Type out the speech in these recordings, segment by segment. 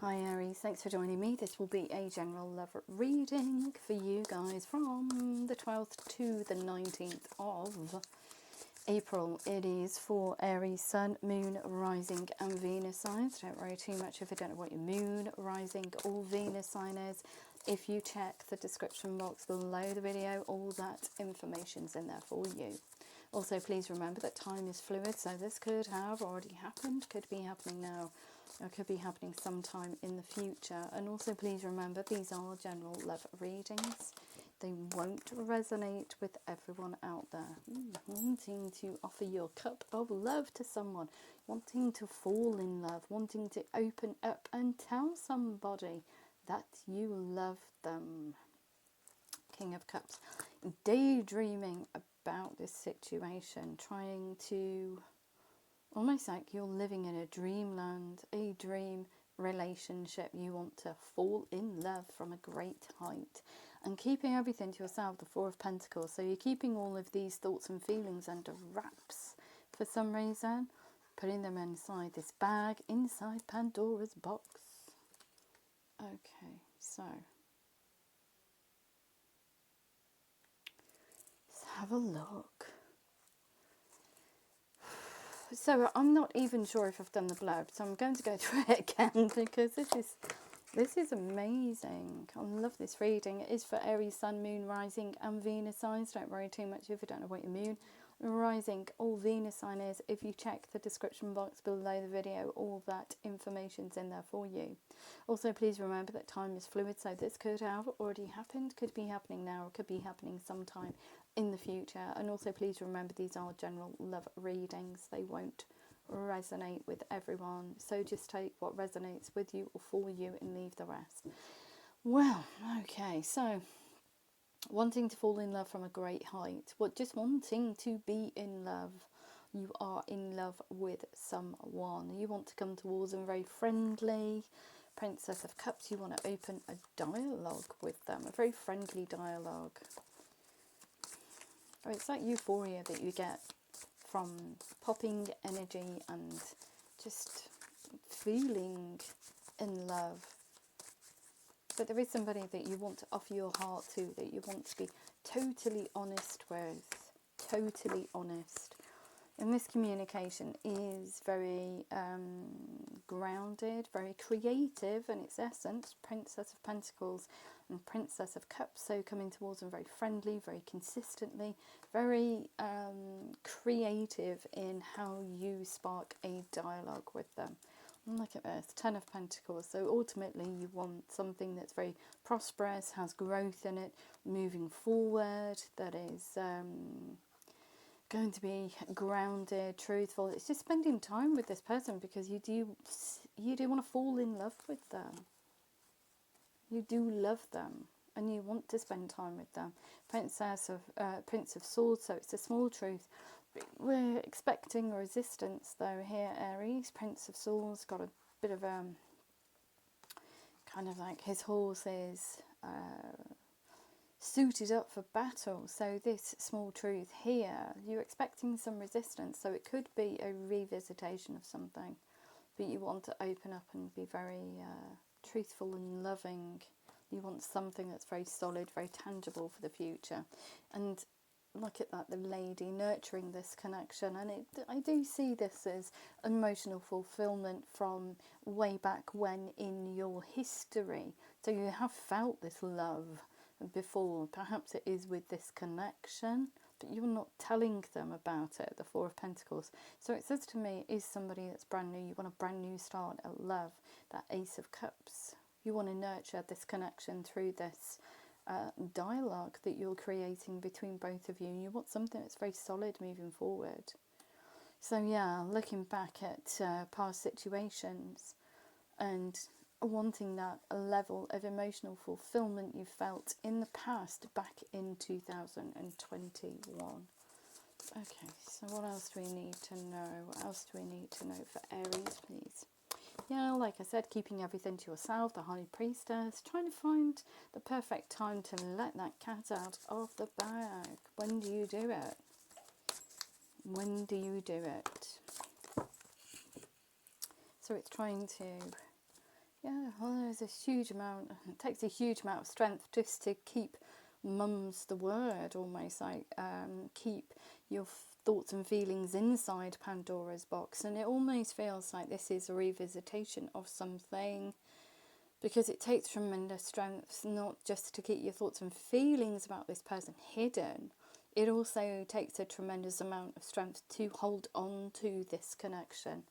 Hi Aries, thanks for joining me. This will be a general love reading for you guys from the 12th to the 19th of April. It is for Aries, Sun, Moon, Rising and Venus signs. Don't worry too much if you don't know what your Moon, Rising or Venus sign is. If you check the description box below the video, all that information's in there for you. Also, please remember that time is fluid, so this could have already happened, could be happening now, or could be happening sometime in the future. And also, please remember, these are general love readings. They won't resonate with everyone out there. Wanting to offer your cup of love to someone, wanting to fall in love, wanting to open up and tell somebody that you love them. King of Cups. Daydreaming about this situation, trying to, almost like you're living in a dreamland, a dream relationship. You want to fall in love from a great height and keeping everything to yourself, the Four of Pentacles. So you're keeping all of these thoughts and feelings under wraps for some reason, putting them inside this bag, inside Pandora's box. Okay, so let's have a look. So I'm not even sure if I've done the blurb, so I'm going to go through it again because this is amazing. I love this reading. It is for Aries, Sun, Moon, Rising and Venus signs. Don't worry too much if you don't know what your Moon, Rising or Venus sign is. If you check the description box below the video, all that information's in there for you. Also, please remember that time is fluid, so this could have already happened, could be happening now, or could be happening sometime in the future. And also, please remember, these are general love readings. They won't resonate with everyone, so just take what resonates with you or for you and leave the rest. Well, okay, so wanting to fall in love from a great height, just wanting to be in love. You are in love with someone. You want to come towards them very friendly. Princess of Cups, you want to open a dialogue with them, a very friendly dialogue. It's that euphoria that you get from popping energy and just feeling in love. But there is somebody that you want to offer your heart to, that you want to be totally honest with, totally honest. And this communication is very grounded, very creative in its essence. Princess of Pentacles and Princess of Cups, so coming towards them very friendly, very consistently, very creative in how you spark a dialogue with them. And look at this, Ten of Pentacles. So ultimately you want something that's very prosperous, has growth in it, moving forward, that is going to be grounded, truthful. It's just spending time with this person because you do want to fall in love with them. You do love them and you want to spend time with them. Prince of Swords, so it's a small truth. We're expecting resistance though here, Aries. Prince of Swords got a bit of kind of like his horse is suited up for battle. So this small truth here, you're expecting some resistance. So it could be a revisitation of something, but you want to open up and be very truthful and loving. You want something that's very solid, very tangible for the future. And look at that, the lady nurturing this connection. And I do see this as emotional fulfillment from way back when in your history. So you have felt this love before. Perhaps it is with this connection, but you're not telling them about it, the Four of Pentacles. So it says to me, is somebody that's brand new. You want a brand new start at love. That Ace of Cups. You want to nurture this connection through this dialogue that you're creating between both of you. You want something that's very solid moving forward. So yeah, looking back at past situations and wanting that level of emotional fulfillment you felt in the past back in 2021. Okay, so what else do we need to know? What else do we need to know for Aries, please? Yeah, like I said, keeping everything to yourself, the High Priestess, trying to find the perfect time to let that cat out of the bag. When do you do it? When do you do it? So it's trying to Yeah, well, there's a huge amount, it takes a huge amount of strength just to keep mum's the word, almost like keep your thoughts and feelings inside Pandora's box. And it almost feels like this is a revisitation of something, because it takes tremendous strength not just to keep your thoughts and feelings about this person hidden, it also takes a tremendous amount of strength to hold on to this connection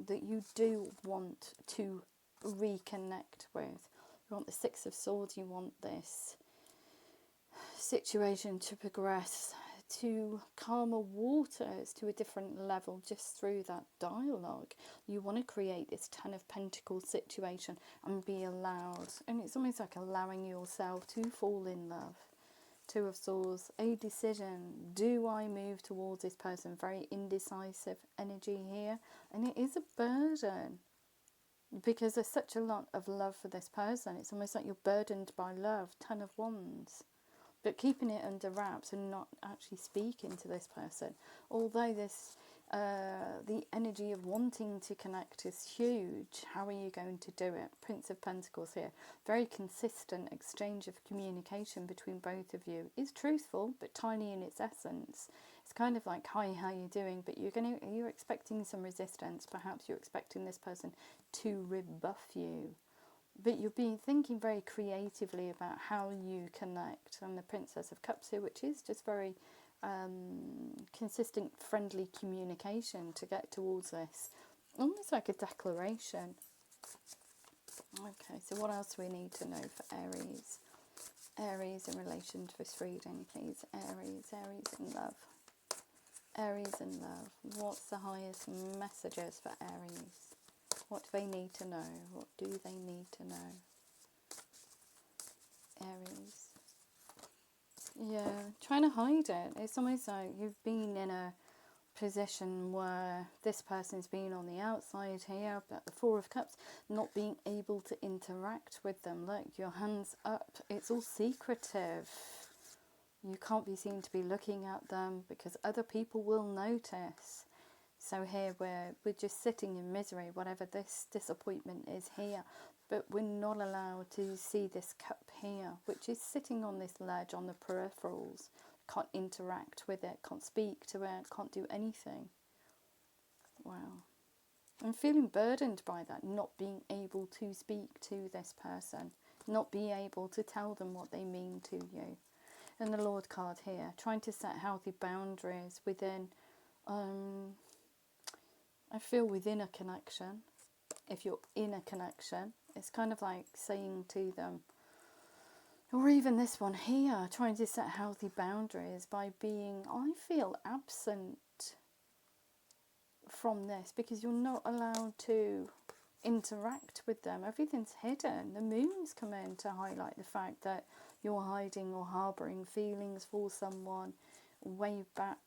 that you do want to reconnect with. You want the Six of Swords, you want this situation to progress to calmer waters, to a different level, just through that dialogue. You want to create this Ten of Pentacles situation and be allowed, and it's almost like allowing yourself to fall in love. Two of Swords, a decision. Do I move towards this person? Very indecisive energy here, and it is a burden because there's such a lot of love for this person. It's almost like you're burdened by love. Ten of Wands. But keeping it under wraps and not actually speaking to this person. Although this, the energy of wanting to connect is huge, how are you going to do it? Prince of Pentacles here. Very consistent exchange of communication between both of you. Is truthful, but tiny in its essence. It's kind of like, hi, how you doing? But you're expecting some resistance. Perhaps you're expecting this person to rebuff you. But you'll be thinking very creatively about how you connect. And the Princess of Cups here, which is just very consistent, friendly communication to get towards this. Almost like a declaration. Okay, so what else do we need to know for Aries? Aries in relation to this reading, please. Aries in love. Aries in love. What's the highest messages for Aries? What do they need to know? What do they need to know? Aries. Yeah, trying to hide it. It's almost like you've been in a position where this person's been on the outside here, but the Four of Cups, not being able to interact with them. Look, your hands up. It's all secretive. You can't be seen to be looking at them because other people will notice. So here we're just sitting in misery, whatever this disappointment is here. But we're not allowed to see this cup here, which is sitting on this ledge on the peripherals. Can't interact with it, can't speak to it, can't do anything. Wow. I'm feeling burdened by that, not being able to speak to this person, not being able to tell them what they mean to you. And the Lord card here, trying to set healthy boundaries within... I feel within a connection, if you're in a connection, it's kind of like saying to them, or even this one here, trying to set healthy boundaries by being, I feel absent from this because you're not allowed to interact with them. Everything's hidden. The moon's come in to highlight the fact that you're hiding or harbouring feelings for someone way back.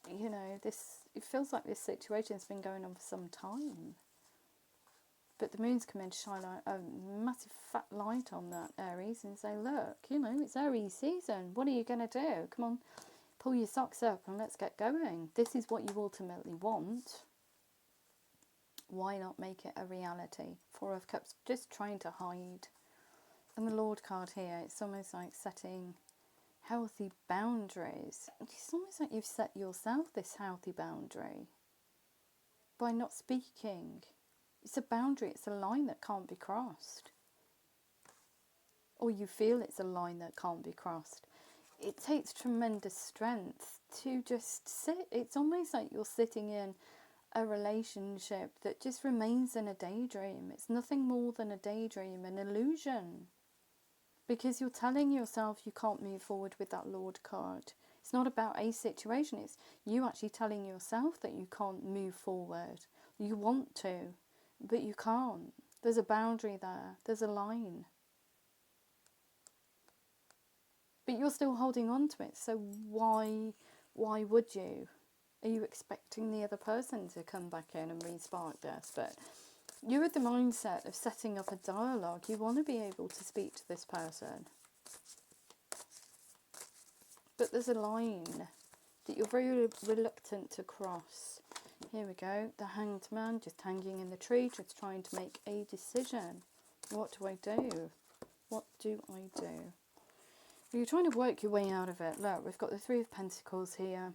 You know, it feels like this situation's been going on for some time. But the moon's come in to shine a massive fat light on that, Aries, and say, look, you know, it's Aries season. What are you going to do? Come on, pull your socks up and let's get going. This is what you ultimately want. Why not make it a reality? Four of Cups, just trying to hide. And the Lord card here, it's almost like setting healthy boundaries. It's almost like you've set yourself this healthy boundary by not speaking. It's a boundary, it's a line that can't be crossed. Or you feel it's a line that can't be crossed. It takes tremendous strength to just sit. It's almost like you're sitting in a relationship that just remains in a daydream. It's nothing more than a daydream, an illusion. Because you're telling yourself you can't move forward with that Lord card. It's not about a situation, it's you actually telling yourself that you can't move forward. You want to, but you can't. There's a boundary there, there's a line. But you're still holding on to it, so why would you? Are you expecting the other person to come back in and re-spark this? But you're with the mindset of setting up a dialogue. You want to be able to speak to this person. But there's a line that you're very reluctant to cross. Here we go, the Hanged Man, just hanging in the tree, just trying to make a decision. What do I do? What do I do? Well, you're trying to work your way out of it. Look, we've got the Three of Pentacles here.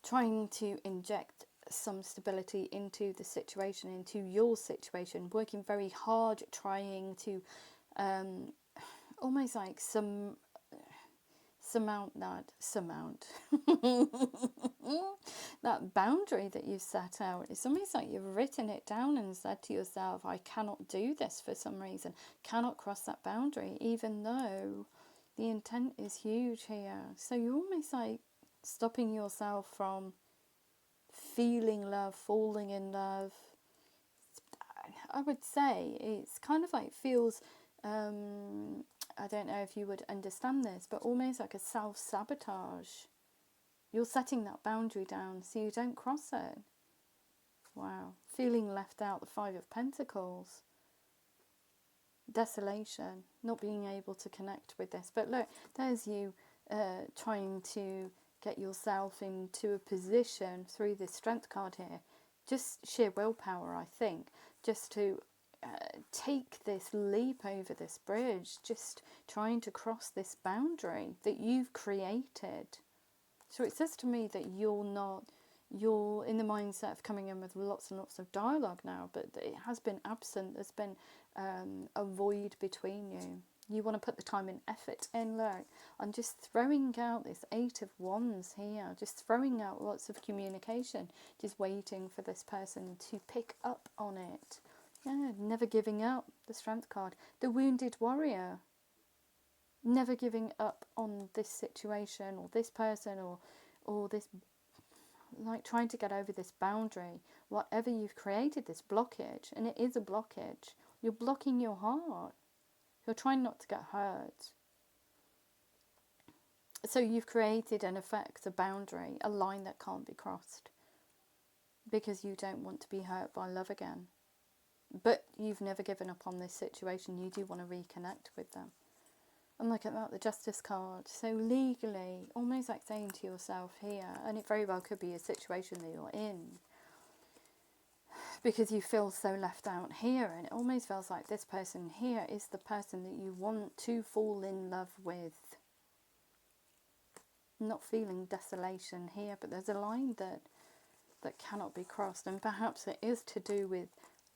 Trying to inject some stability into the situation, into your situation. Working very hard, trying to almost like surmount that boundary that you've set out. It's almost like you've written it down and said to yourself, I cannot do this for some reason, cannot cross that boundary, even though the intent is huge here. So you're almost like stopping yourself from feeling love, falling in love. I would say it's kind of like feels I don't know if you would understand this, but almost like a self-sabotage. You're setting that boundary down so you don't cross it. Wow. Feeling left out, the Five of Pentacles. Desolation. Not being able to connect with this. But look, there's you trying to get yourself into a position through this Strength card here. Just sheer willpower, I think. Just to take this leap over this bridge. Just trying to cross this boundary that you've created. So it says to me that you're in the mindset of coming in with lots and lots of dialogue now, but it has been absent. There's been a void between you. You want to put the time and effort in. Look, I'm just throwing out this Eight of Wands here, just throwing out lots of communication, just waiting for this person to pick up on it. Yeah, never giving up, the Strength card. The Wounded Warrior. Never giving up on this situation or this person or this, like trying to get over this boundary, whatever you've created, this blockage, and it is a blockage. You're blocking your heart. You're trying not to get hurt. So you've created, in effect, a boundary, a line that can't be crossed because you don't want to be hurt by love again. But you've never given up on this situation. You do want to reconnect with them. And look at that, the Justice card. So legally, almost like saying to yourself here, and it very well could be a situation that you're in, because you feel so left out here, and it almost feels like this person here is the person that you want to fall in love with. Not feeling desolation here, but there's a line that cannot be crossed, and perhaps it is to do with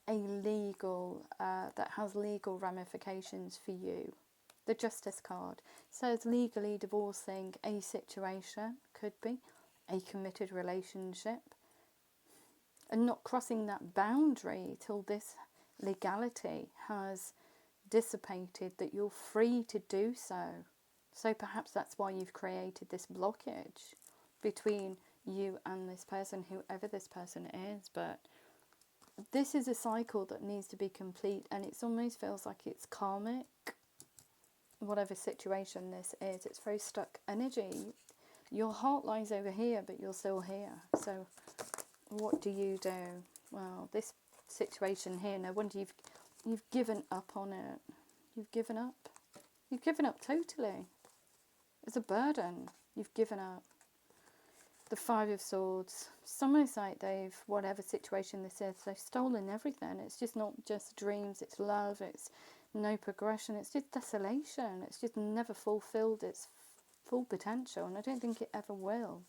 a legal, that has legal ramifications for you. The Justice card says legally divorcing a situation, could be a committed relationship, and not crossing that boundary till this legality has dissipated, that you're free to do so. So perhaps that's why you've created this blockage between you and this person, whoever this person is. But this is a cycle that needs to be complete, and it almost feels like it's karmic. Whatever situation this is, it's very stuck energy. Your heart lies over here, but you're still here. So what do you do? Well, this situation here, no wonder you've given up on it. You've given up. You've given up totally. It's a burden. You've given up. The Five of Swords. It's almost like they've, whatever situation this is, they've stolen everything. It's just not just dreams, it's love, it's no progression, it's just desolation. It's just never fulfilled its full potential, and I don't think it ever will.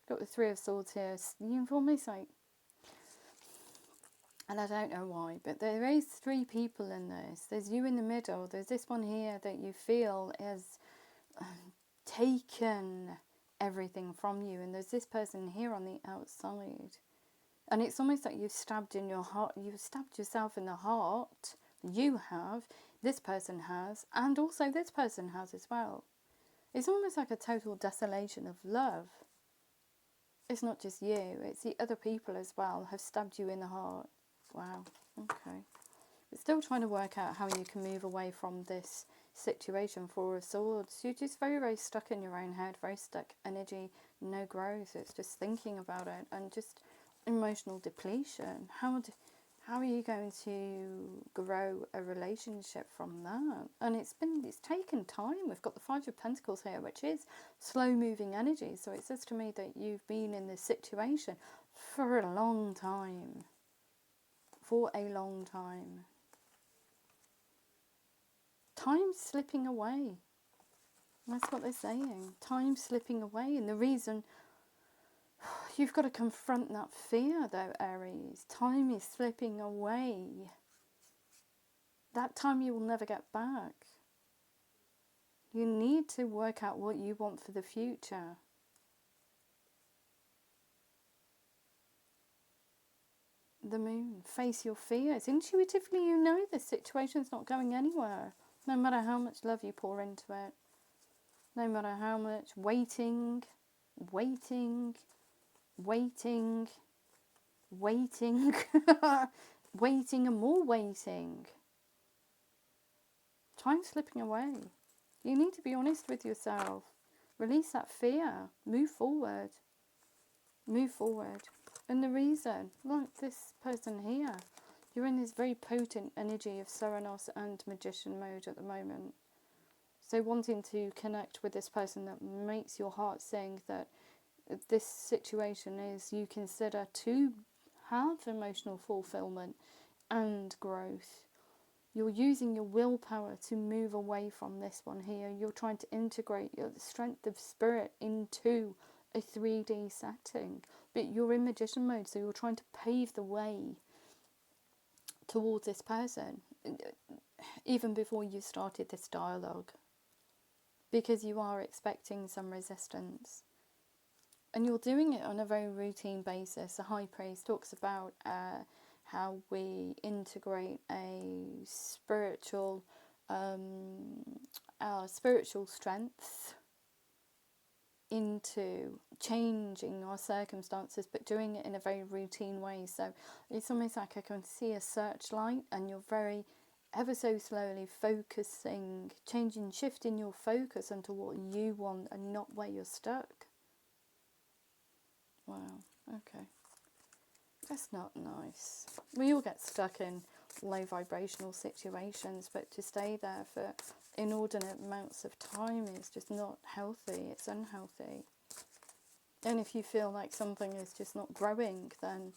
Got the Three of Swords here. You've almost like, and I don't know why, but there is three people in this. There's you in the middle. There's this one here that you feel has taken everything from you, and there's this person here on the outside. And it's almost like you've stabbed in your heart. You've stabbed yourself in the heart. You have, this person has, and also this person has as well. It's almost like a total desolation of love. It's not just you, it's the other people as well have stabbed you in the heart. Wow, okay. But still trying to work out how you can move away from this situation. Four of Swords. You're just very, very stuck in your own head, very stuck energy, no growth. It's just thinking about it and just emotional depletion. How are you going to grow a relationship from that? And it's taken time. We've got the Five of Pentacles here, which is slow moving energy. So it says to me that you've been in this situation for a long time. For a long time. Time's slipping away. That's what they're saying. Time's slipping away. And the reason, you've got to confront that fear though, Aries. Time is slipping away. That time you will never get back. You need to work out what you want for the future. The moon. Face your fears. Intuitively you know this situation's not going anywhere. No matter how much love you pour into it. No matter how much waiting, waiting, waiting, waiting, waiting and more waiting. Time's slipping away. You need to be honest with yourself. Release that fear. Move forward. Move forward. And the reason, like this person here, you're in this very potent energy of Serenos and Magician mode at the moment. So wanting to connect with this person that makes your heart sing, that this situation is you consider to have emotional fulfillment and growth. You're using your willpower to move away from this one here. You're trying to integrate your strength of spirit into a 3D setting. But you're in Magician mode, so you're trying to pave the way towards this person, even before you started this dialogue. Because you are expecting some resistance. And you're doing it on a very routine basis. The High Priest talks about how we integrate our spiritual strengths into changing our circumstances, but doing it in a very routine way. So it's almost like I can see a searchlight and you're very ever so slowly focusing, shifting your focus onto what you want and not where you're stuck. Wow, okay. That's not nice. We all get stuck in low vibrational situations, but to stay there for inordinate amounts of time is just not healthy. It's unhealthy. And if you feel like something is just not growing, then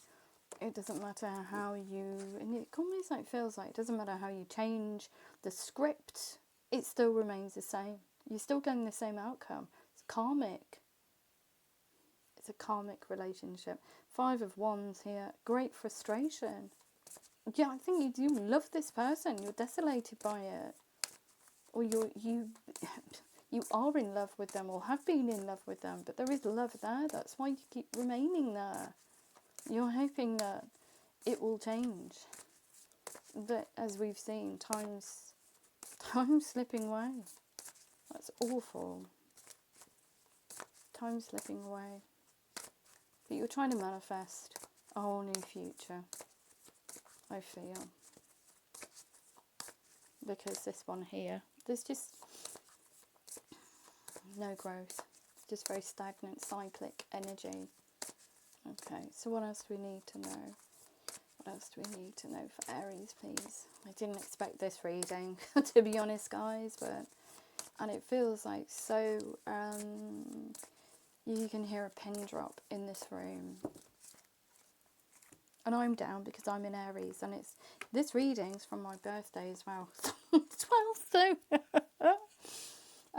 it doesn't matter how you, and it almost like feels like it doesn't matter how you change the script, it still remains the same. You're still getting the same outcome. It's karmic. It's a karmic relationship. 5 of Wands here. Great frustration. Yeah, I think you do love this person. You're desolated by it. Or you are in love with them or have been in love with them. But there is love there. That's why you keep remaining there. You're hoping that it will change. But as we've seen, time's slipping away. That's awful. Time's slipping away. But you're trying to manifest a whole new future, I feel. Because this one here, there's just no growth. Just very stagnant, cyclic energy. Okay, so what else do we need to know? What else do we need to know for Aries, please? I didn't expect this reading, to be honest, guys, and it feels like so, you can hear a pin drop in this room. And I'm down because I'm in Aries, and this reading's from my birthday as well. 12th, so.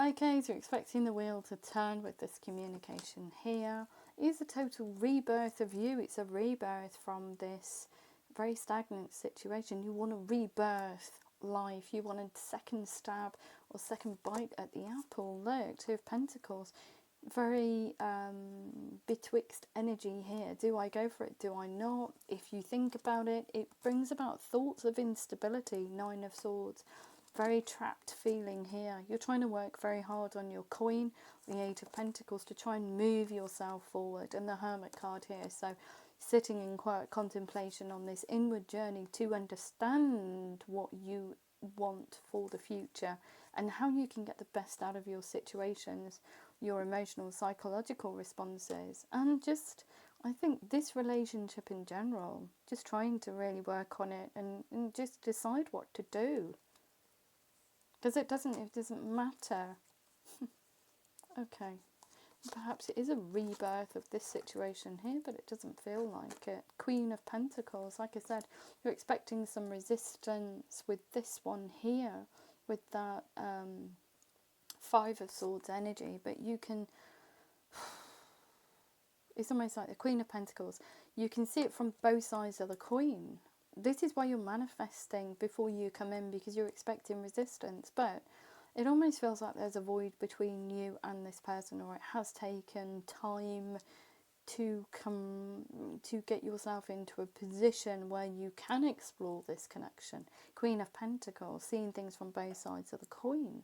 Okay, so expecting the wheel to turn with this communication here. It is a total rebirth of you. It's a rebirth from this very stagnant situation. You want to rebirth life. You want a second stab or second bite at the apple. Look, 2 of Pentacles. Very betwixt energy here. Do I go for it? Do I not? If you think about it, it brings about thoughts of instability. 9 of Swords. Very trapped feeling here. You're trying to work very hard on your coin, the 8 of Pentacles, to try and move yourself forward. And the Hermit card here. So sitting in quiet contemplation on this inward journey to understand what you want for the future and how you can get the best out of your situations, your emotional, psychological responses, and just I think this relationship in general, just trying to really work on it and just decide what to do. Because it doesn't matter. Okay. Perhaps it is a rebirth of this situation here, but it doesn't feel like it. Queen of Pentacles, like I said, you're expecting some resistance with this one here, with that Five of Swords energy, but you can, it's almost like the Queen of Pentacles, you can see it from both sides of the coin. This is why you're manifesting before you come in, because you're expecting resistance, but it almost feels like there's a void between you and this person, or it has taken time to get yourself into a position where you can explore this connection. Queen of Pentacles, seeing things from both sides of the coin.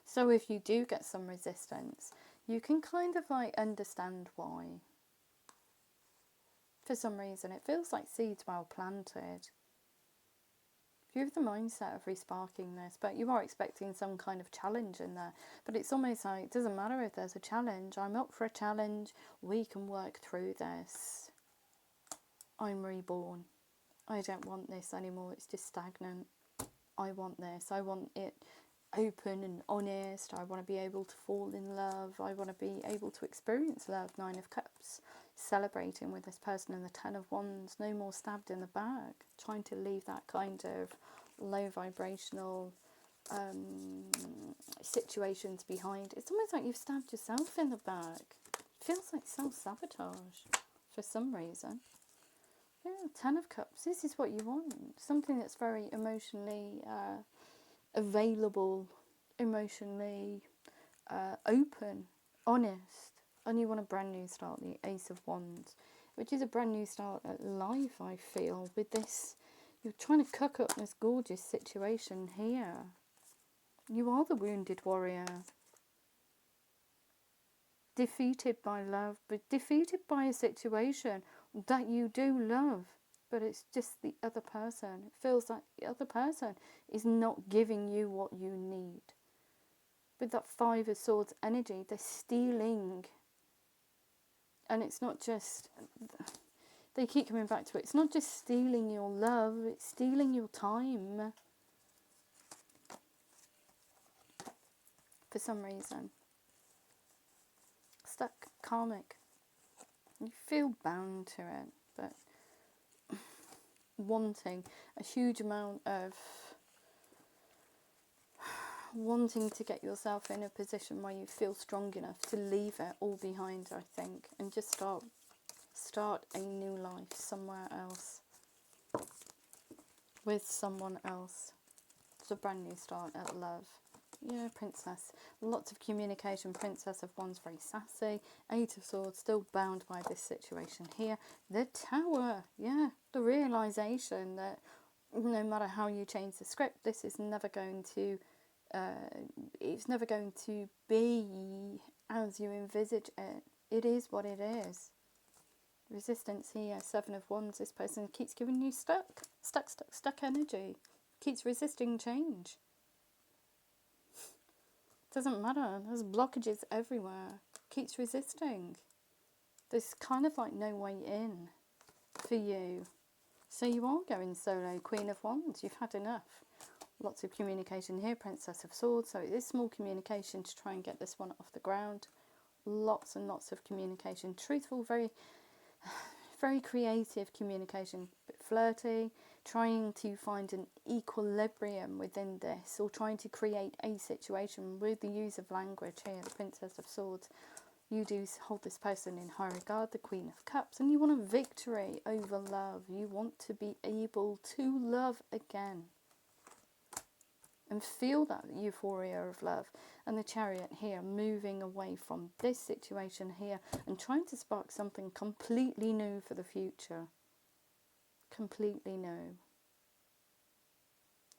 So if you do get some resistance, you can kind of like understand why. For some reason, it feels like seeds well planted. You have the mindset of resparking this, but you are expecting some kind of challenge in there. But it's almost like, it doesn't matter if there's a challenge. I'm up for a challenge. We can work through this. I'm reborn. I don't want this anymore. It's just stagnant. I want this. I want it open and honest. I want to be able to fall in love. I want to be able to experience love. Nine of Cups. Celebrating with this person, and the Ten of Wands. No more stabbed in the back. Trying to leave that kind of low vibrational situations behind. It's almost like you've stabbed yourself in the back. It feels like self-sabotage for some reason. Yeah, Ten of Cups. This is what you want. Something that's very emotionally available, emotionally open, honest. And you want a brand new start, the Ace of Wands, which is a brand new start at life, I feel. With this, you're trying to cook up this gorgeous situation here. You are the wounded warrior. Defeated by love, but defeated by a situation that you do love. But it's just the other person. It feels like the other person is not giving you what you need. With that Five of Swords energy, they're stealing. And it's not just, they keep coming back to it, it's not just stealing your love, it's stealing your time. For some reason. Stuck, karmic. You feel bound to it, but wanting a huge amount of, wanting to get yourself in a position where you feel strong enough to leave it all behind, I think, and just start a new life somewhere else, with someone else. It's a brand new start at love. Yeah, Princess. Lots of communication. Princess of Wands, very sassy. Eight of Swords, still bound by this situation here. The Tower. Yeah, the realisation that no matter how you change the script, this is never going to, it's never going to be as you envisage it. It is what it is. Resistance here, Seven of Wands. This person keeps giving you stuck energy. Keeps resisting change. Doesn't matter. There's blockages everywhere. Keeps resisting. There's kind of like no way in for you. So you are going solo, Queen of Wands. You've had enough. Lots of communication here, Princess of Swords. So it is small communication to try and get this one off the ground. Lots and lots of communication. Truthful, very, very creative communication. Bit flirty. Trying to find an equilibrium within this, or trying to create a situation with the use of language here, the Princess of Swords. You do hold this person in high regard, the Queen of Cups, and you want a victory over love. You want to be able to love again and feel that euphoria of love. And the Chariot here, moving away from this situation here and trying to spark something completely new for the future. Completely new.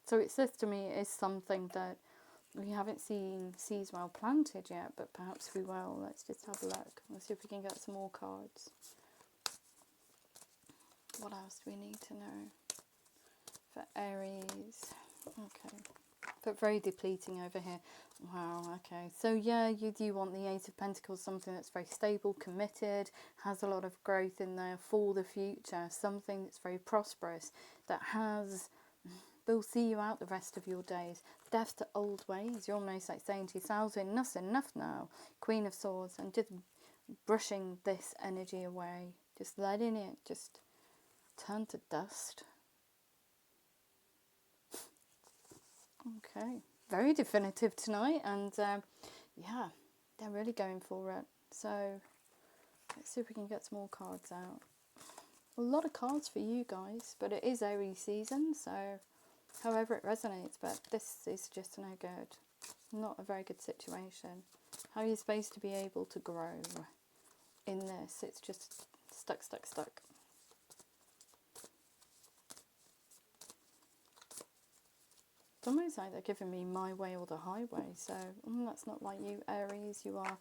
So it says to me it is something that we haven't seen seeds well planted yet, but perhaps we will. Let's just have a look. Let's see if we can get some more cards. What else do we need to know for Aries? Okay. but very depleting over here. Wow, okay. So yeah, you do want the Ace of Pentacles, something that's very stable, committed, has a lot of growth in there for the future, something that's very prosperous, that will see you out the rest of your days. Death to old ways. You're almost like saying to yourselves, enough's enough now. Queen of Swords, and just brushing this energy away. Just letting it just turn to dust. Okay. Very definitive tonight, and yeah, they're really going for it. So let's see if we can get some more cards out. A lot of cards for you guys, but it is Aries season, so however it resonates, but this is just no good. Not a very good situation. How are you supposed to be able to grow in this? It's just stuck. It's almost like they're giving me my way or the highway, so that's not like you, Aries. You are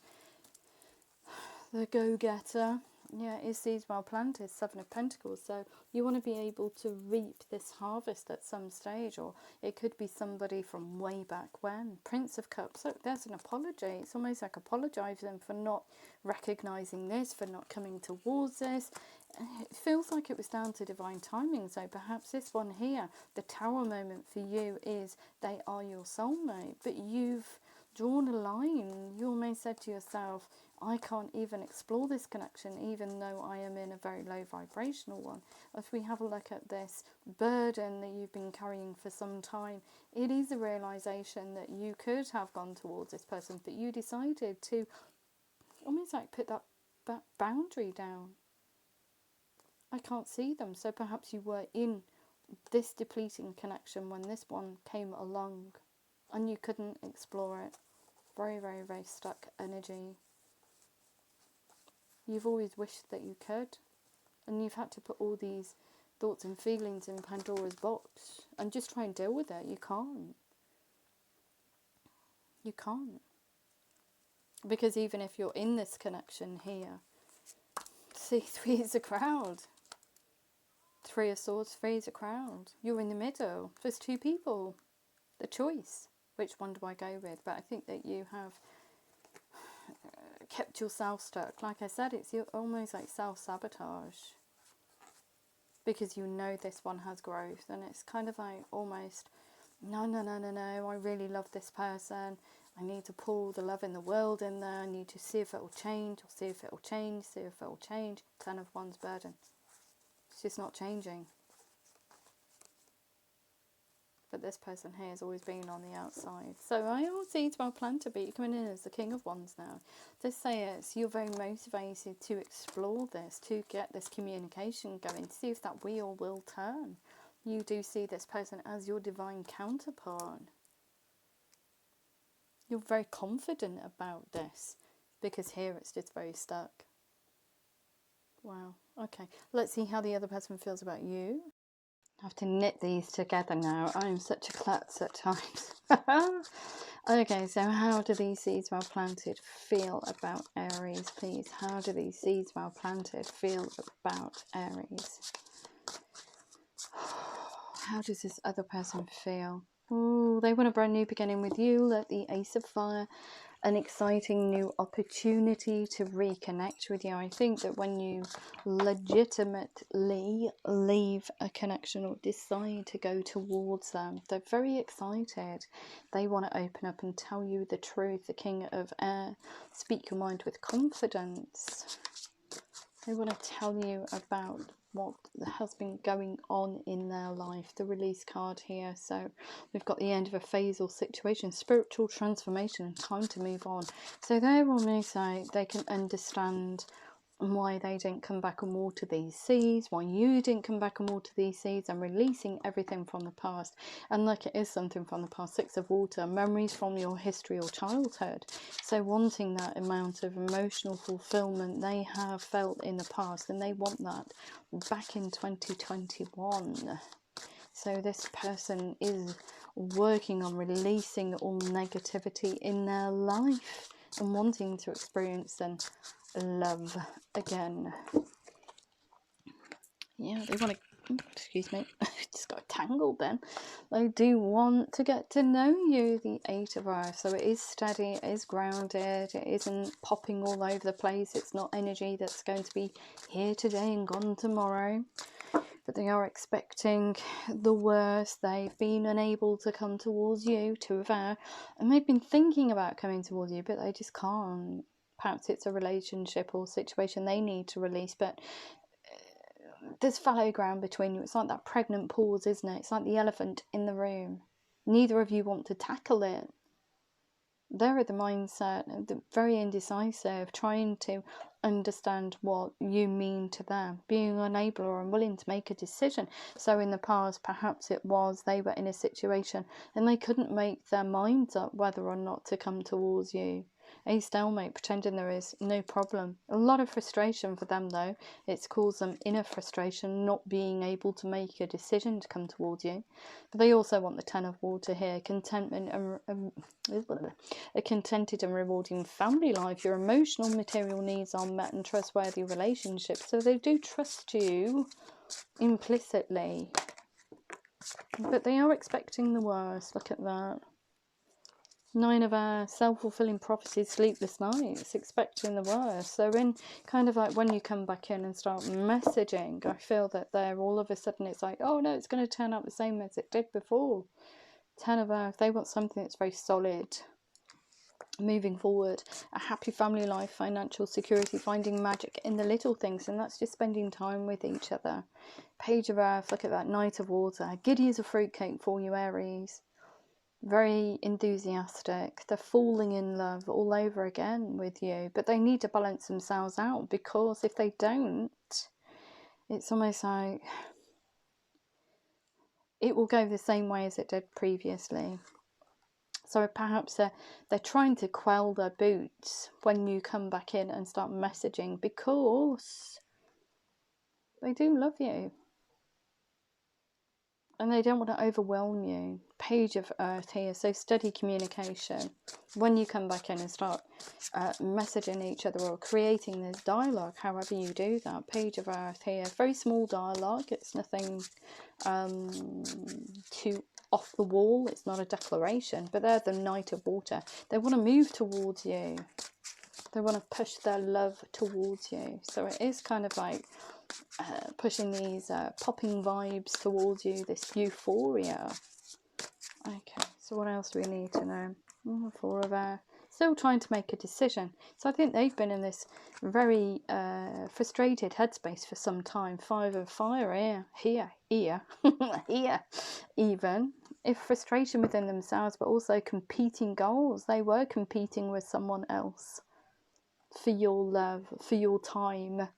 the go-getter. Yeah, it is seeds well planted, Seven of Pentacles, so you want to be able to reap this harvest at some stage, or it could be somebody from way back when. Prince of Cups, look, there's an apology. It's almost like apologising for not recognising this, for not coming towards this. It feels like it was down to divine timing, so perhaps this one here, the Tower moment for you is they are your soulmate, but you've drawn a line. You almost said to yourself, I can't even explore this connection even though I am in a very low vibrational one. If we have a look at this burden that you've been carrying for some time, it is a realisation that you could have gone towards this person, but you decided to almost like put that boundary down. I can't see them, so perhaps you were in this depleting connection when this one came along and you couldn't explore it. Very, very, very stuck energy. You've always wished that you could, and you've had to put all these thoughts and feelings in Pandora's box and just try and deal with it. You can't. You can't. Because even if you're in this connection here, see, 3 is a crowd. 3 of Swords, 3 is a crowd. You're in the middle. There's 2 people. The choice. Which one do I go with? But I think that you have kept yourself stuck. Like I said, it's almost like self-sabotage. Because you know this one has growth. And it's kind of like almost, no, I really love this person. I need to pull the love in the world in there. I need to see if it will change, or see if it will change, see if it will change. 10 of Wands burden. It's just not changing. But this person here has always been on the outside. So I all see it's well planted, but you're coming in as the King of Wands now. This says you're very motivated to explore this, to get this communication going, to see if that wheel will turn. You do see this person as your divine counterpart. You're very confident about this, because here it's just very stuck. Wow. Okay, let's see how the other person feels about you. I have to knit these together now. I'm such a klutz at times. Okay, so how do these seeds well planted feel about Aries, please? How do these seeds well planted feel about Aries? How does this other person feel? Oh, they want a brand new beginning with you. Let the Ace of Fire, an exciting new opportunity to reconnect with you. I think that when you legitimately leave a connection or decide to go towards them, they're very excited. They want to open up and tell you the truth. The King of Air, speak your mind with confidence. They want to tell you about what has been going on in their life. The Release card here. So we've got the end of a phase or situation, spiritual transformation, and time to move on. So they're almost like they can understand why they didn't come back and water these seeds, why you didn't come back and water these seeds, and releasing everything from the past. And like it is something from the past, 6 of Water, memories from your history or childhood. So wanting that amount of emotional fulfillment they have felt in the past, and they want that back in 2021. So this person is working on releasing all negativity in their life and wanting to experience then love again. Yeah, they want to, excuse me, just got tangled then. They do want to get to know you, the Eight of Earth. So it is steady, it is grounded, it isn't popping all over the place. It's not energy that's going to be here today and gone tomorrow. But they are expecting the worst. They've been unable to come towards you, Two of Air, and they've been thinking about coming towards you, but they just can't. Perhaps it's a relationship or situation they need to release, but there's fallow ground between you. It's like that pregnant pause, isn't it? It's like the elephant in the room. Neither of you want to tackle it. They're at the mindset, very indecisive, trying to understand what you mean to them, being unable or unwilling to make a decision. So in the past, perhaps it was they were in a situation and they couldn't make their minds up whether or not to come towards you. A stalemate, pretending there is no problem. A lot of frustration for them though. It's caused them inner frustration, not being able to make a decision to come towards you. But they also want the Ten of Water here, contentment and a contented and rewarding family life. Your emotional material needs are met and trustworthy relationships. So they do trust you implicitly. But they are expecting the worst. Look at that. Nine of Air, self-fulfilling prophecies, sleepless nights, expecting the worst. So in kind of like when you come back in and start messaging, I feel that they're all of a sudden it's like, oh no, it's going to turn out the same as it did before. Ten of Earth, they want something that's very solid. Moving forward, a happy family life, financial security, finding magic in the little things, and that's just spending time with each other. Page of Earth, look at that, Knight of Water, giddy as a fruitcake for you, Aries. Very enthusiastic. They're falling in love all over again with you, but they need to balance themselves out, because if they don't, it's almost like it will go the same way as it did previously. So perhaps they're trying to quell their boots when you come back in and start messaging, because they do love you. And they don't want to overwhelm you. Page of Earth here, so steady communication. When you come back in and start messaging each other or creating this dialogue, however you do that. Page of Earth here, very small dialogue. It's nothing too off the wall. It's not a declaration, but they're the Knight of Water. They want to move towards you. They want to push their love towards you. So it is kind of like pushing these popping vibes towards you, this euphoria. Okay, so what else do we need to know? Four of Air. Still trying to make a decision. So I think they've been in this very frustrated headspace for some time. Five of Fire here, even. If frustration within themselves, but also competing goals. They were competing with someone else for your love, for your time.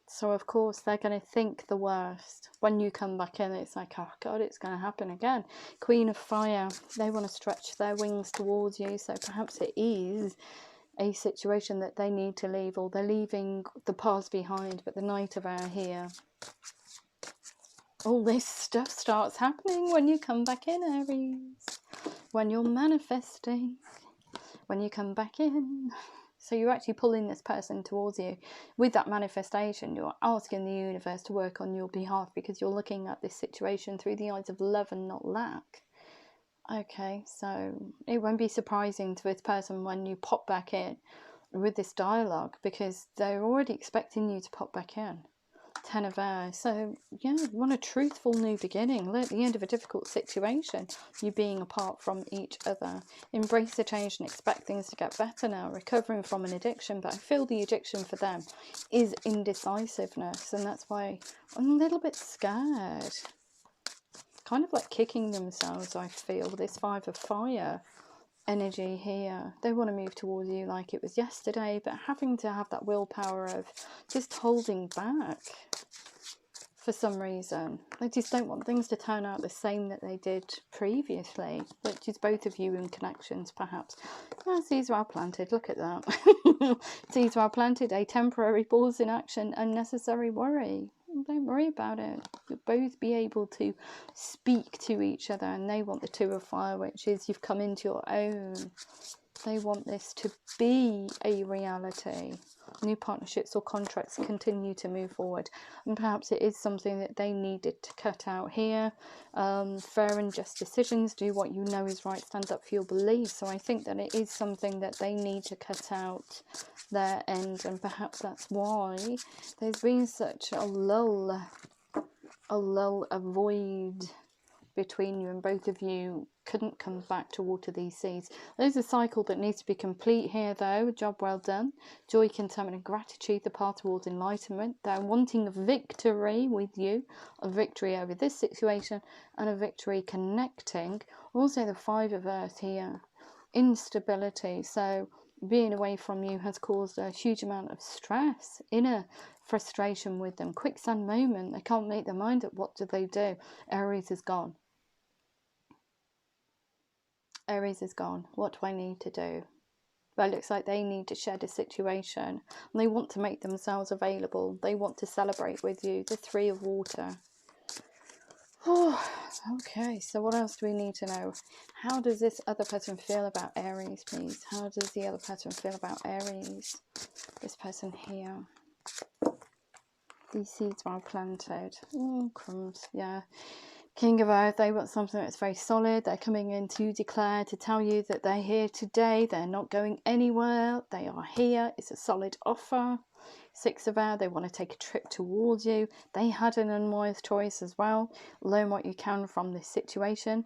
So of course they're going to think the worst. When you come back in, it's like, oh God, it's going to happen again. Queen of Fire, they want to stretch their wings towards you. So perhaps it is a situation that they need to leave, or they're leaving the past behind. But the Knight of Air here, all this stuff starts happening when you come back in, Aries. When you're manifesting, when you come back in. So you're actually pulling this person towards you. With that manifestation, you're asking the universe to work on your behalf, because you're looking at this situation through the eyes of love and not lack. Okay, so it won't be surprising to this person when you pop back in with this dialogue, because they're already expecting you to pop back in. Ten of Air. So yeah, you want a truthful new beginning. At the end of a difficult situation, you being apart from each other. Embrace the change and expect things to get better now. Recovering from an addiction, but I feel the addiction for them is indecisiveness, and that's why I'm a little bit scared. Kind of like kicking themselves, I feel. This Five of Fire energy here. They want to move towards you like it was yesterday, but having to have that willpower of just holding back for some reason. They just don't want things to turn out the same that they did previously, which is both of you in connections perhaps. Seeds well planted, look at that. Seeds well planted, a temporary pause in action, unnecessary worry. Don't worry about it. You'll both be able to speak to each other, and they want the Two of Fire, which is you've come into your own. They want this to be a reality. New partnerships or contracts continue to move forward. And perhaps it is something that they needed to cut out here. Fair and just decisions. Do what you know is right. Stand up for your beliefs. So I think that it is something that they need to cut out their end. And perhaps that's why there's been such a lull, a void between you, and both of you couldn't come back to water these seas. There's a cycle that needs to be complete here though. Job well done. Joy, contentment and gratitude, the path towards enlightenment. They're wanting a victory with you, a victory over this situation and a victory connecting. Also the 5 of Earth here, instability. So being away from you has caused a huge amount of stress, inner frustration with them. Quicksand moment, they can't make their mind up. What do? Aries is gone. Aries is gone. What do I need to do? Well, it looks like they need to shed a situation. And they want to make themselves available. They want to celebrate with you. The 3 of water. Oh, okay, so what else do we need to know? How does this other person feel about Aries, please? How does the other person feel about Aries? This person here. These seeds are planted. Oh, crumbs, yeah. King of Earth, they want something that's very solid. They're coming in to declare, to tell you that they're here today. They're not going anywhere. They are here. It's a solid offer. 6 of Air, they want to take a trip towards you. They had an unwise choice as well. Learn what you can from this situation.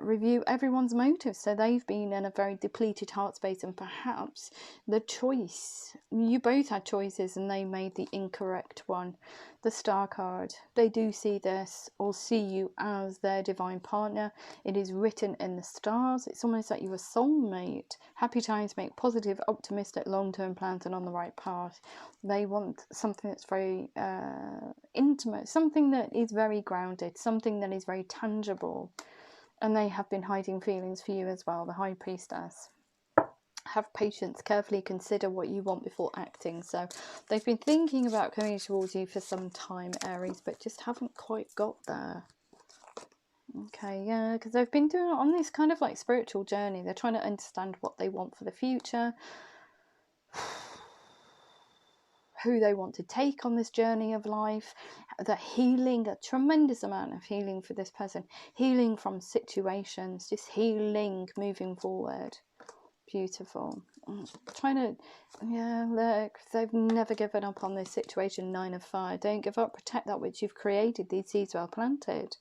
Review everyone's motives. So they've been in a very depleted heart space, and perhaps the choice, you both had choices and they made the incorrect one. The Star card, they do see this or see you as their divine partner. It is written in the stars. It's almost like you're a soulmate. Happy times, make positive, optimistic, long-term plans and on the right path. They want something that's very intimate, something that is very grounded, something that is very tangible. And they have been hiding feelings for you as well, the High Priestess. Have patience, carefully consider what you want before acting. So they've been thinking about coming towards you for some time, Aries, but just haven't quite got there. Okay, yeah, because they've been doing it on this kind of like spiritual journey. They're trying to understand what they want for the future, who they want to take on this journey of life, the healing, a tremendous amount of healing for this person, healing from situations, just healing moving forward. Beautiful. Trying to, yeah, look, they've never given up on this situation. 9 of Fire. Don't give up. Protect that which you've created. These seeds well planted.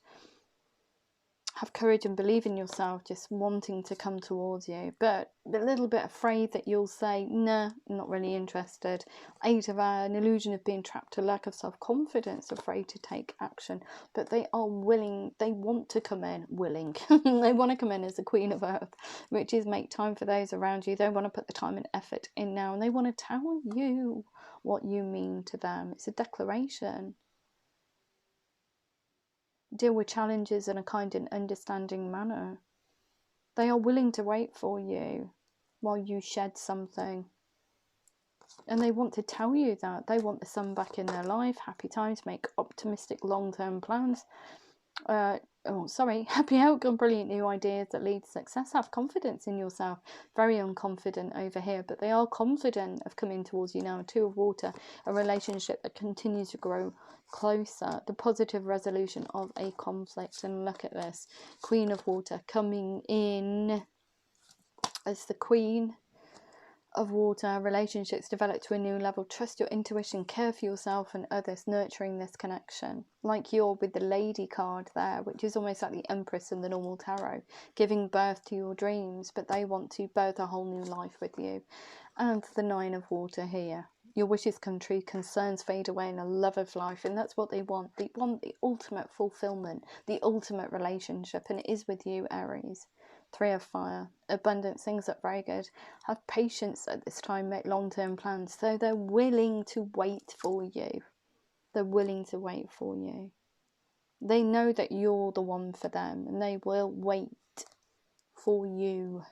Have courage and believe in yourself, just wanting to come towards you, but a little bit afraid that you'll say, nah, not really interested. 8 of Air, an illusion of being trapped, a lack of self-confidence, afraid to take action. But they are willing, they want to come in, willing. They want to come in as the Queen of Earth, which is make time for those around you. They want to put the time and effort in now, and they want to tell you what you mean to them. It's a declaration. Deal with challenges in a kind and understanding manner. They are willing to wait for you while you shed something. And they want to tell you that. They want the sun back in their life. Happy times, make optimistic long-term plans. Happy outcome, brilliant new ideas that lead to success. Have confidence in yourself. Very unconfident over here, but they are confident of coming towards you now. 2 of Water, a relationship that continues to grow closer. The positive resolution of a conflict. And look at this, Queen of Water coming in as the Queen of Water. Relationships develop to a new level. Trust your intuition, care for yourself and others, nurturing this connection. Like you're with the Lady card there, which is almost like the Empress in the normal tarot, giving birth to your dreams, but they want to birth a whole new life with you. And the 9 of Water here. Your wishes come true, concerns fade away, and a love of life. And that's what they want. They want the ultimate fulfillment, the ultimate relationship, and it is with you, Aries. 3 of Fire, abundance, things look very good. Have patience at this time, make long-term plans. So they're willing to wait for you. They're willing to wait for you. They know that you're the one for them, and they will wait for you.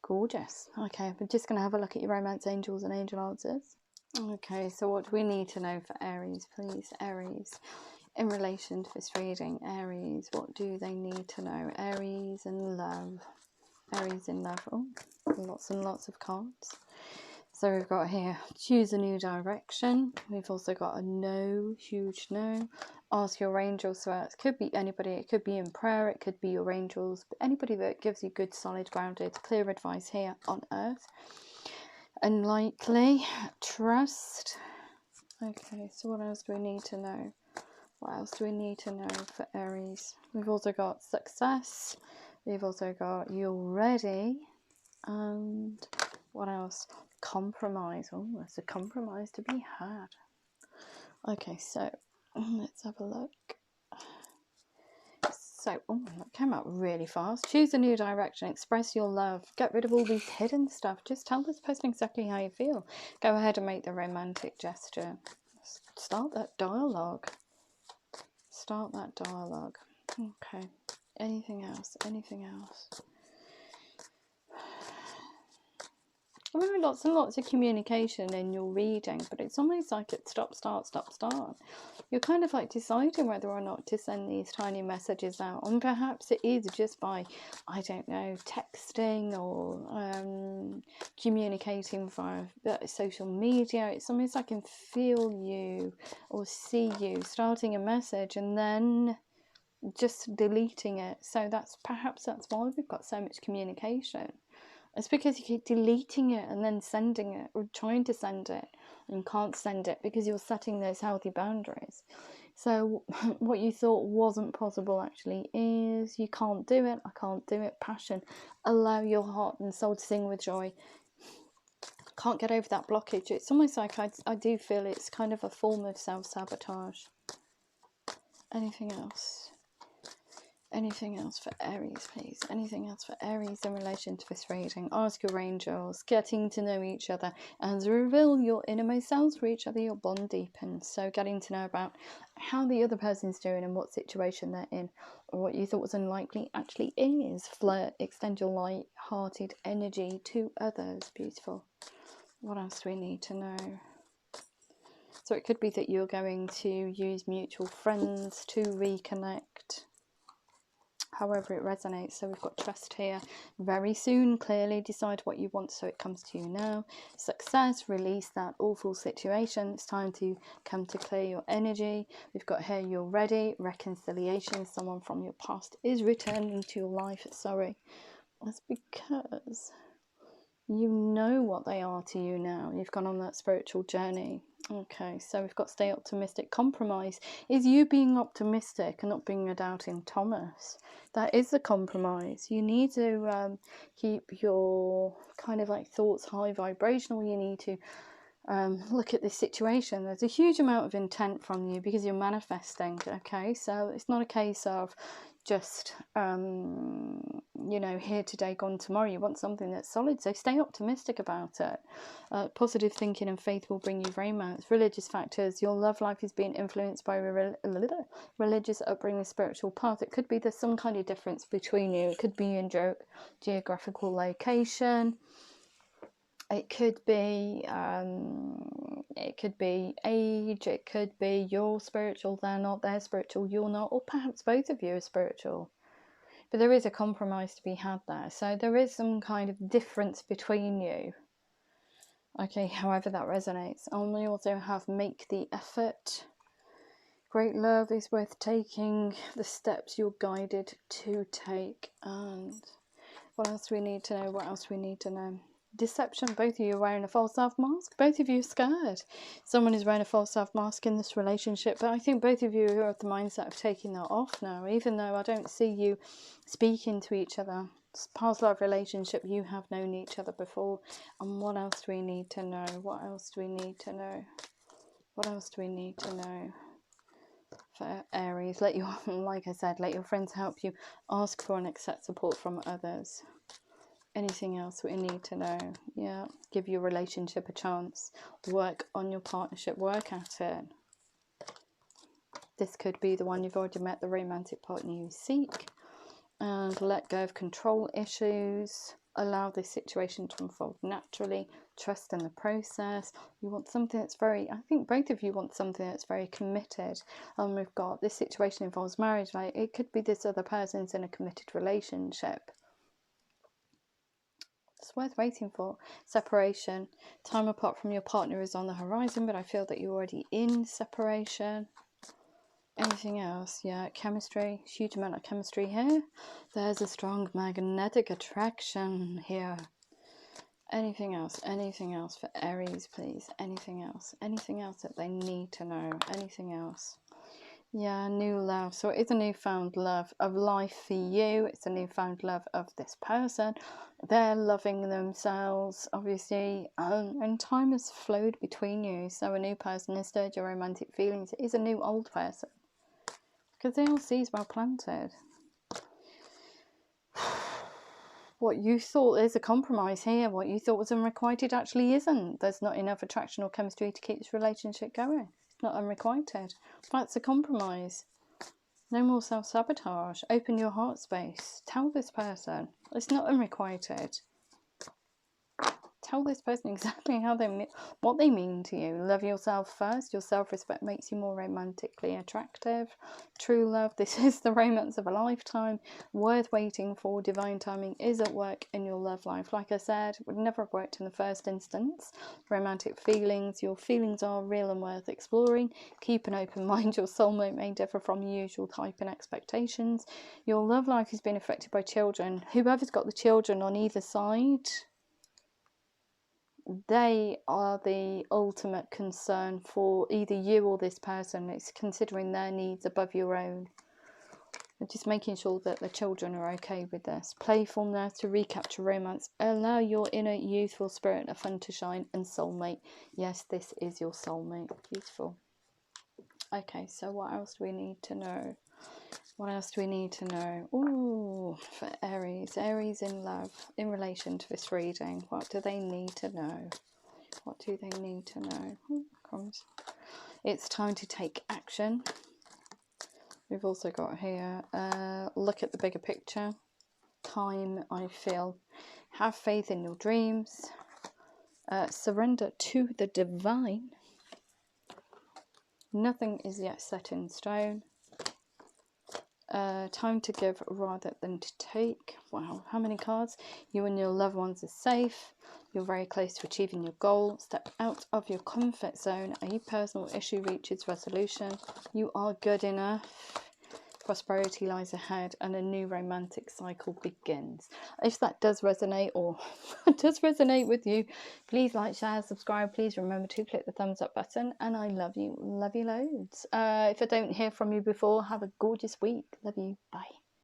Gorgeous. Okay, we're just going to have a look at your romance angels and angel answers. Okay, so what do we need to know for Aries, please? Aries, in relation to this reading, Aries, what do they need to know? Aries and love. Aries in love. Oh, lots and lots of cards. So we've got here, choose a new direction. We've also got a no, huge no. Ask your angels. So it could be anybody. It could be in prayer. It could be your angels. But anybody that gives you good, solid, grounded, clear advice here on earth. Unlikely. Trust. Okay, so what else do we need to know? What else do we need to know for Aries? We've also got success. We've also got you're ready. And what else? Compromise. Oh, there's a compromise to be had. Okay, so let's have a look. So, oh, that came out really fast. Choose a new direction. Express your love. Get rid of all these hidden stuff. Just tell this person exactly how you feel. Go ahead and make the romantic gesture. Start that dialogue. Start that dialogue. Okay. Anything else? Anything else? I mean, lots and lots of communication in your reading, but it's almost like it's stop, start, stop, start. You're kind of like deciding whether or not to send these tiny messages out, and perhaps it is just by, I don't know, texting or communicating via social media. It's almost like I can feel you or see you starting a message and then just deleting it. So perhaps that's why we've got so much communication. It's because you keep deleting it and then sending it, or trying to send it and can't send it because you're setting those healthy boundaries. So what you thought wasn't possible actually is you can't do it. I can't do it. Passion. Allow your heart and soul to sing with joy. Can't get over that blockage. It's almost like I do feel it's kind of a form of self-sabotage. Anything else? Anything else for Aries, please? Anything else for Aries in relation to this reading? Ask your angels, getting to know each other. As you reveal your innermost selves for each other, your bond deepens. So getting to know about how the other person's doing and what situation they're in, or what you thought was unlikely actually is. Flirt, extend your light-hearted energy to others. Beautiful. What else do we need to know? So it could be that you're going to use mutual friends to reconnect. However it resonates. So we've got trust here. Very soon, clearly decide what you want so it comes to you now. Success, release that awful situation. It's time to come to clear your energy. We've got here, you're ready. Reconciliation, someone from your past is returning to your life. Sorry. That's because you know what they are to you now. You've gone on that spiritual journey. Okay, so we've got stay optimistic. Compromise is you being optimistic and not being a doubting Thomas. That is the compromise. You need to keep your kind of like thoughts high vibrational. You need to look at this situation. There's a huge amount of intent from you because you're manifesting. Okay, so it's not a case of just you know, here today, gone tomorrow. You want something that's solid, so stay optimistic about it. Positive thinking and faith will bring you romance. Religious factors, your love life is being influenced by religious upbringing, spiritual path. It could be there's some kind of difference between you. It could be in geographical location. It could be age, it could be you're spiritual, they're not, they're spiritual, you're not, or perhaps both of you are spiritual. But there is a compromise to be had there. So there is some kind of difference between you. Okay, however that resonates. And we also have make the effort. Great love is worth taking the steps you're guided to take. And what else do we need to know? What else do we need to know? Deception. Both of you are wearing a false self mask. Both of you are scared. Someone is wearing a false self mask in this relationship, but I think both of you are of the mindset of taking that off now, even though I don't see you speaking to each other. It's past life relationship, you have known each other before. And what else do we need to know? What else do we need to know? What else do we need to know? For Aries, let your, like I said, let your friends help you. Ask for and accept support from others. Anything else we need to know? Yeah, give your relationship a chance. Work on your partnership. Work at it. This could be the one you've already met, the romantic partner you seek. And let go of control issues. Allow this situation to unfold naturally. Trust in the process. You want something that's very, I think both of you want something that's very committed. And we've got this situation involves marriage. Like it could be this other person's in a committed relationship. It's worth waiting for. Separation. Time apart from your partner is on the horizon, but I feel that you're already in separation. Anything else? Yeah, chemistry. Huge amount of chemistry here. There's a strong magnetic attraction here. Anything else? Anything else for Aries, please? Anything else? Anything else that they need to know? Anything else? Yeah, new love. So it is a newfound love of life for you. It's a newfound love of this person. They're loving themselves, obviously, and time has flowed between you. So a new person has stirred your romantic feelings. It is a new old person, because the old seed is well planted. What you thought is a compromise here, what you thought was unrequited, actually isn't. There's not enough attraction or chemistry to keep this relationship going. It's not unrequited. That's a compromise. No more self-sabotage. Open your heart space. Tell this person it's not unrequited. Tell this person exactly what they mean to you. Love yourself first. Your self-respect makes you more romantically attractive. True love, this is the romance of a lifetime. Worth waiting for. Divine timing is at work in your love life. Like I said, it would never have worked in the first instance. Romantic feelings. Your feelings are real and worth exploring. Keep an open mind. Your soulmate may differ from your usual type and expectations. Your love life has been affected by children. Whoever's got the children on either side, they are the ultimate concern for either you or this person. It's considering their needs above your own. And just making sure that the children are okay with this. Playfulness to recapture romance. Allow your inner youthful spirit of fun to shine. And soulmate. Yes, this is your soulmate. Beautiful. Okay, so what else do we need to know? What else do we need to know? Ooh, for Aries. Aries in love. In relation to this reading. What do they need to know? What do they need to know? Oh, crumbs. It's time to take action. We've also got here, look at the bigger picture. Time, I feel. Have faith in your dreams. Surrender to the divine. Nothing is yet set in stone. Time to give rather than to take. Wow, how many cards? You and your loved ones are safe. You're very close to achieving your goal. Step out of your comfort zone. A personal issue reaches resolution. You are good enough. Prosperity lies ahead and a new romantic cycle begins. If that does resonate or does resonate with you, please like, share, subscribe. Please remember to click the thumbs up button, and I love you loads. If I don't hear from you before, have a gorgeous week. Love you. Bye.